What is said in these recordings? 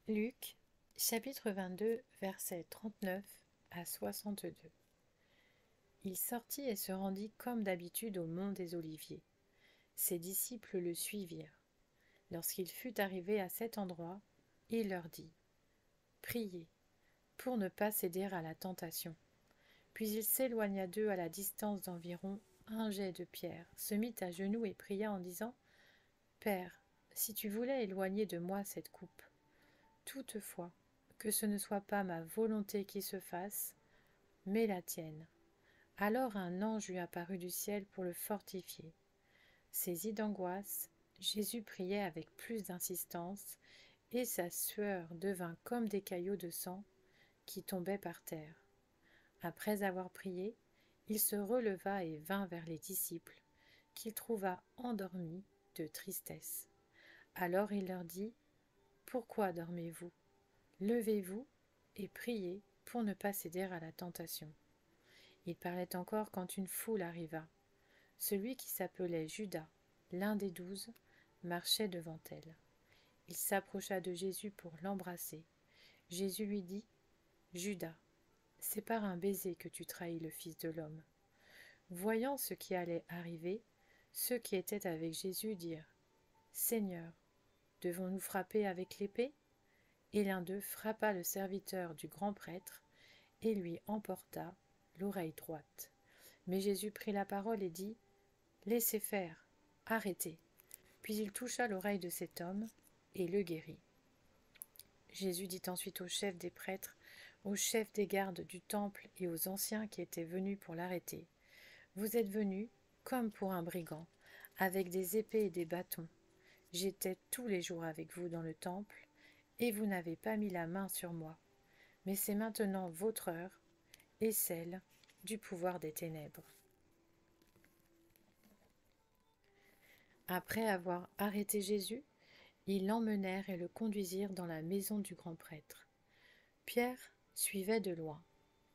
Luc, chapitre 22, versets 39 à 62. Il sortit et se rendit comme d'habitude au mont des Oliviers. Ses disciples le suivirent. Lorsqu'il fut arrivé à cet endroit, il leur dit : « Priez, pour ne pas céder à la tentation. » Puis il s'éloigna d'eux à la distance d'environ un jet de pierre, se mit à genoux et pria en disant : « Père, si tu voulais éloigner de moi cette coupe, toutefois, que ce ne soit pas ma volonté qui se fasse, mais la tienne. » Alors un ange lui apparut du ciel pour le fortifier. Saisi d'angoisse, Jésus priait avec plus d'insistance, et sa sueur devint comme des caillots de sang qui tombaient par terre. Après avoir prié, il se releva et vint vers les disciples, qu'il trouva endormis de tristesse. Alors il leur dit : « Pourquoi dormez-vous ? Levez-vous et priez pour ne pas céder à la tentation. » Il parlait encore quand une foule arriva. Celui qui s'appelait Judas, l'un des 12, marchait devant elle. Il s'approcha de Jésus pour l'embrasser. Jésus lui dit : « Judas, c'est par un baiser que tu trahis le Fils de l'homme. » Voyant ce qui allait arriver, ceux qui étaient avec Jésus dirent : « Seigneur, devons-nous frapper avec l'épée ? » Et l'un d'eux frappa le serviteur du grand prêtre et lui emporta l'oreille droite. Mais Jésus prit la parole et dit : « Laissez faire, arrêtez. » Puis il toucha l'oreille de cet homme et le guérit. Jésus dit ensuite aux chefs des prêtres, aux chefs des gardes du temple et aux anciens qui étaient venus pour l'arrêter : « Vous êtes venus comme pour un brigand, avec des épées et des bâtons. J'étais tous les jours avec vous dans le temple, et vous n'avez pas mis la main sur moi. Mais c'est maintenant votre heure et celle du pouvoir des ténèbres. » Après avoir arrêté Jésus, ils l'emmenèrent et le conduisirent dans la maison du grand prêtre. Pierre suivait de loin.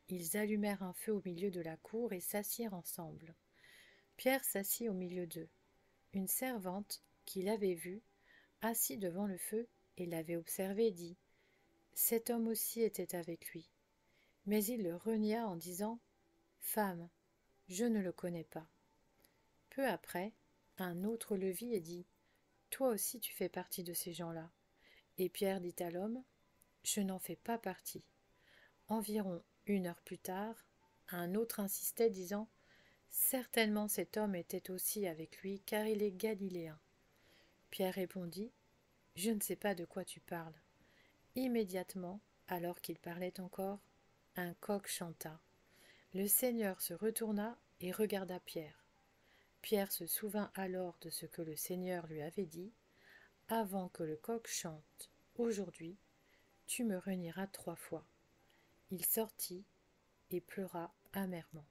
Ils allumèrent un feu au milieu de la cour et s'assirent ensemble. Pierre s'assit au milieu d'eux. Une servante, qui l'avait vu, assis devant le feu et l'avait observé, dit : « Cet homme aussi était avec lui. » Mais il le renia en disant : « Femme, je ne le connais pas. » Peu après, un autre le vit et dit : « Toi aussi tu fais partie de ces gens-là. » Et Pierre dit à l'homme : « Je n'en fais pas partie. » Environ 1 heure plus tard, un autre insistait, disant : « Certainement cet homme était aussi avec lui, car il est galiléen. » Pierre répondit : « Je ne sais pas de quoi tu parles. » Immédiatement, alors qu'il parlait encore, un coq chanta. Le Seigneur se retourna et regarda Pierre. Pierre se souvint alors de ce que le Seigneur lui avait dit : « Avant que le coq chante, aujourd'hui, tu me renieras 3 fois. » Il sortit et pleura amèrement.